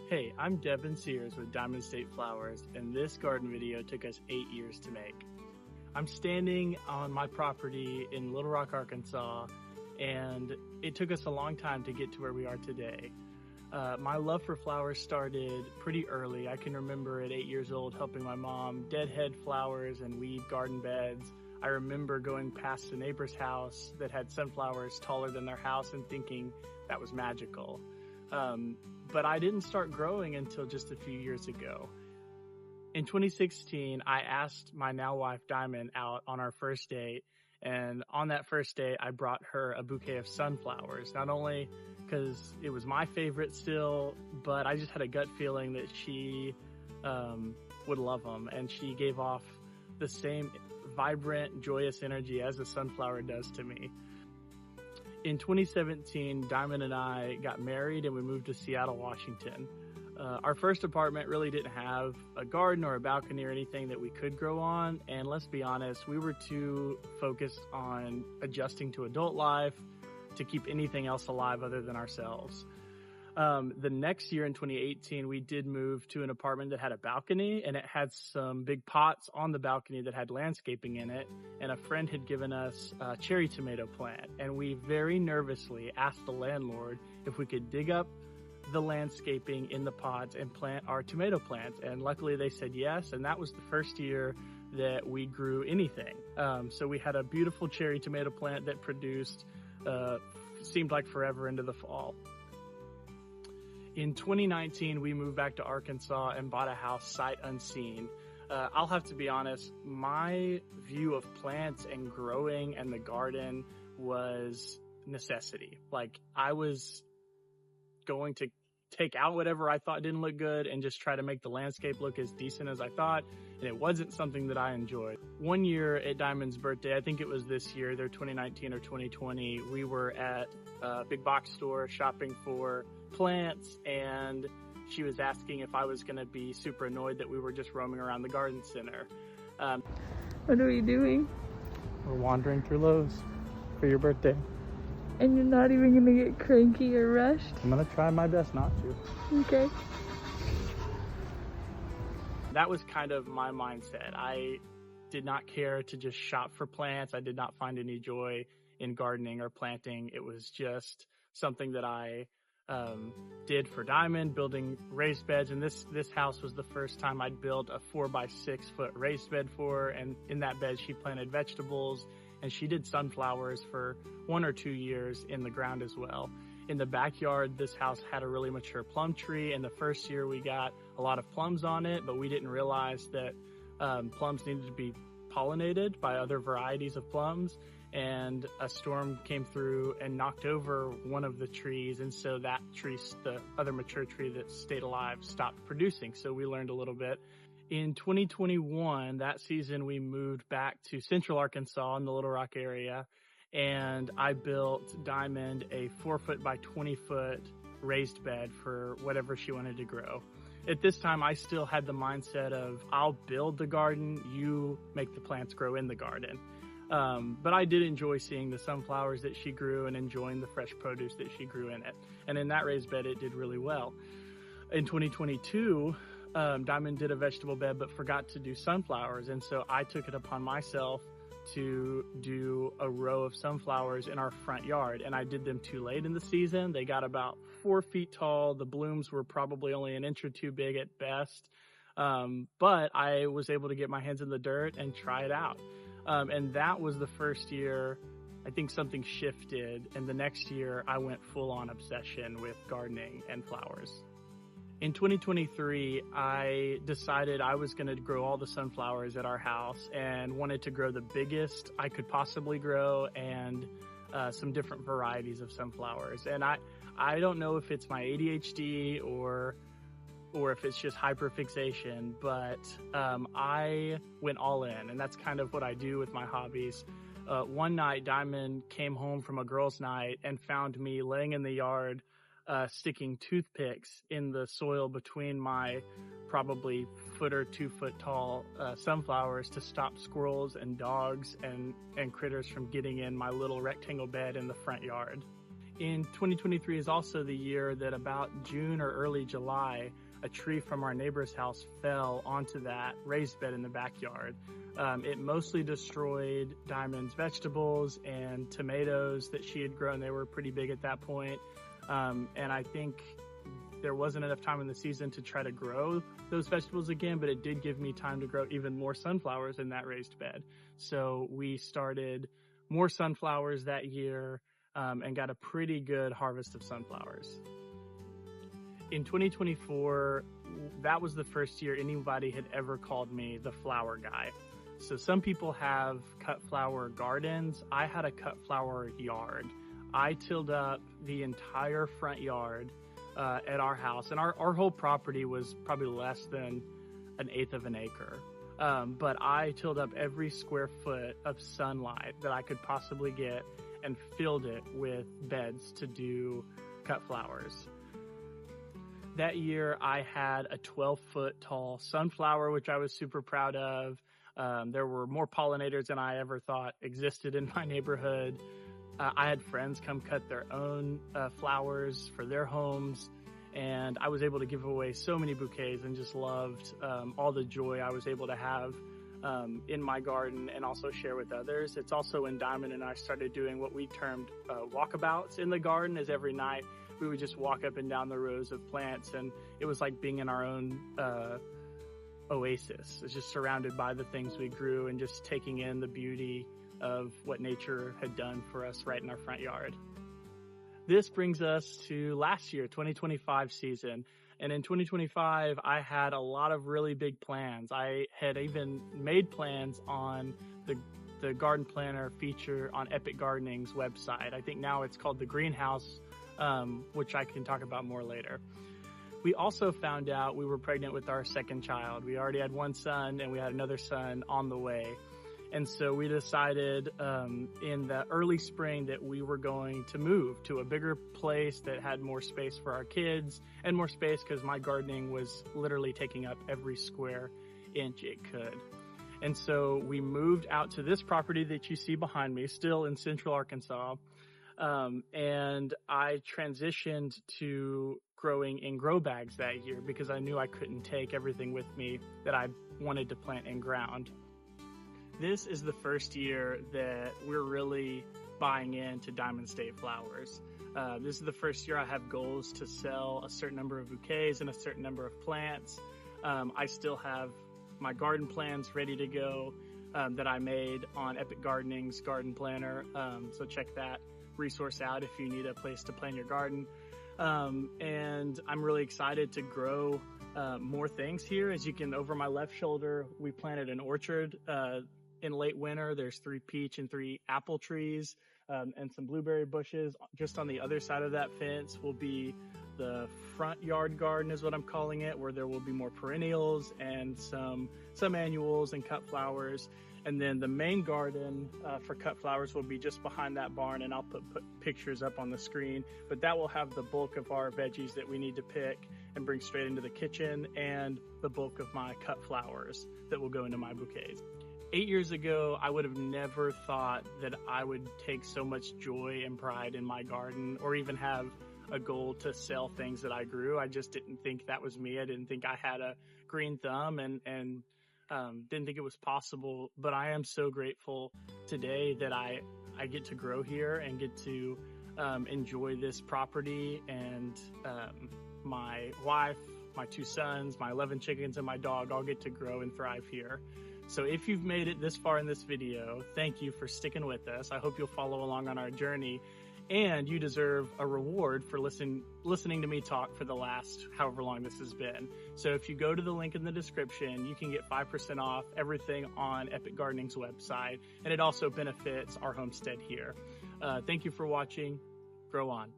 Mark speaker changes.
Speaker 1: Hey, I'm Devin Sears with Diamond State Flowers, and this garden video took us 8 years to make. I'm standing on my property in Little Rock, Arkansas, and it took us a long time to get to where we are today. My love for flowers started pretty early. I can remember at 8 years old helping my mom deadhead flowers and weed garden beds. I remember going past a neighbor's house that had sunflowers taller than their house and thinking that was magical. But I didn't start growing until just a few years ago. In 2016, I asked my now wife Diamond out on our first date, and on that first date, I brought her a bouquet of sunflowers, not only because it was my favorite still, but I just had a gut feeling that she would love them, and she gave off the same vibrant, joyous energy as a sunflower does to me. In 2017, Diamond and I got married and we moved to Seattle, Washington. Our first apartment really didn't have a garden or a balcony or anything that we could grow on. And let's be honest, we were too focused on adjusting to adult life to keep anything else alive other than ourselves. The next year in 2018, we did move to an apartment that had a balcony, and it had some big pots on the balcony that had landscaping in it. And a friend had given us a cherry tomato plant, and we very nervously asked the landlord if we could dig up the landscaping in the pots and plant our tomato plants. And luckily they said yes, and that was the first year that we grew anything. So we had a beautiful cherry tomato plant that produced, seemed like forever into the fall. In 2019, we moved back to Arkansas and bought a house sight unseen. I'll have to be honest, my view of plants and growing and the garden was necessity. Like, I was going to take out whatever I thought didn't look good and just try to make the landscape look as decent as I thought, and it wasn't something that I enjoyed. One year at Diamond's birthday, I think it was this year, their 2019 or 2020, we were at a big box store shopping for plants, and she was asking if I was going to be super annoyed that we were just roaming around the garden center.
Speaker 2: What are we doing?
Speaker 1: We're wandering through Lowe's for your birthday.
Speaker 2: And you're not even gonna get cranky or rushed?
Speaker 1: I'm gonna try my best not to.
Speaker 2: Okay.
Speaker 1: That was kind of my mindset. I did not care to just shop for plants. I did not find any joy in gardening or planting. It was just something that I did for Diamond, building raised beds. And this house was the first time I'd built a 4x6 foot raised bed for her. And in that bed, she planted vegetables, and she did sunflowers for 1 or 2 years in the ground as well. In the backyard, this house had a really mature plum tree, and the first year we got a lot of plums on it, but we didn't realize that plums needed to be pollinated by other varieties of plums, and a storm came through and knocked over one of the trees, and so that tree, the other mature tree that stayed alive, stopped producing. So we learned a little bit. In 2021, that season, we moved back to Central Arkansas in the Little Rock area, and I built Diamond a 4 foot by 20 foot raised bed for whatever she wanted to grow. At this time, I still had the mindset of, I'll build the garden, you make the plants grow in the garden. But I did enjoy seeing the sunflowers that she grew and enjoying the fresh produce that she grew in it. And in that raised bed, it did really well. In 2022, Diamond did a vegetable bed but forgot to do sunflowers, and so I took it upon myself to do a row of sunflowers in our front yard, and I did them too late in the season. They got about 4 feet tall. The blooms were probably only an inch or two big at best, but I was able to get my hands in the dirt and try it out, and that was the first year I think something shifted, and the next year I went full-on obsession with gardening and flowers. In 2023, I decided I was going to grow all the sunflowers at our house and wanted to grow the biggest I could possibly grow and some different varieties of sunflowers. And I don't know if it's my ADHD or if it's just hyperfixation, but I went all in, and that's kind of what I do with my hobbies. One night, Diamond came home from a girls' night and found me laying in the yard sticking toothpicks in the soil between my probably 1 or 2 foot tall sunflowers to stop squirrels and dogs and critters from getting in my little rectangle bed in the front yard. In 2023 is also the year that about June or early July, a tree from our neighbor's house fell onto that raised bed in the backyard. It mostly destroyed Diamond's vegetables and tomatoes that she had grown. They were pretty big at that point. And I think there wasn't enough time in the season to try to grow those vegetables again, but it did give me time to grow even more sunflowers in that raised bed. So we started more sunflowers that year, and got a pretty good harvest of sunflowers. In 2024, that was the first year anybody had ever called me the flower guy. So some people have cut flower gardens. I had a cut flower yard. I tilled up the entire front yard at our house, and our whole property was probably less than 1/8 of an acre. But I tilled up every square foot of sunlight that I could possibly get and filled it with beds to do cut flowers. That year I had a 12-foot tall sunflower, which I was super proud of. There were more pollinators than I ever thought existed in my neighborhood. I had friends come cut their own flowers for their homes, and I was able to give away so many bouquets and just loved all the joy I was able to have in my garden and also share with others. It's also when Diamond and I started doing what we termed walkabouts in the garden, as every night we would just walk up and down the rows of plants, and it was like being in our own oasis. It's just surrounded by the things we grew and just taking in the beauty of what nature had done for us right in our front yard. This brings us to last year, 2025 season. And in 2025, I had a lot of really big plans. I had even made plans on the garden planner feature on Epic Gardening's website. I think now it's called the Greenhouse, which I can talk about more later. We also found out we were pregnant with our second child. We already had one son and we had another son on the way. And so we decided in the early spring that we were going to move to a bigger place that had more space for our kids and more space because my gardening was literally taking up every square inch it could. And so we moved out to this property that you see behind me, still in Central Arkansas. And I transitioned to growing in grow bags that year because I knew I couldn't take everything with me that I wanted to plant in ground. This is the first year that we're really buying into Diamond State Flowers. This is the first year I have goals to sell a certain number of bouquets and a certain number of plants. I still have my garden plans ready to go that I made on Epic Gardening's garden planner. So check that resource out if you need a place to plan your garden. And I'm really excited to grow more things here. As you can, over my left shoulder, we planted an orchard in late winter. There's 3 peach and 3 apple trees and some blueberry bushes. Just on the other side of that fence will be the front yard garden, is what I'm calling it, where there will be more perennials and some annuals and cut flowers. And then the main garden for cut flowers will be just behind that barn, and I'll put pictures up on the screen. But that will have the bulk of our veggies that we need to pick and bring straight into the kitchen, and the bulk of my cut flowers that will go into my bouquets. 8 years ago, I would have never thought that I would take so much joy and pride in my garden, or even have a goal to sell things that I grew. I just didn't think that was me. I didn't think I had a green thumb, and didn't think it was possible. But I am so grateful today that I get to grow here and get to enjoy this property, and my wife, my 2 sons, my 11 chickens, and my dog all get to grow and thrive here. So if you've made it this far in this video, thank you for sticking with us. I hope you'll follow along on our journey, and you deserve a reward for listening to me talk for the last however long this has been. So if you go to the link in the description, you can get 5% off everything on Epic Gardening's website, and it also benefits our homestead here. Thank you for watching. Grow on.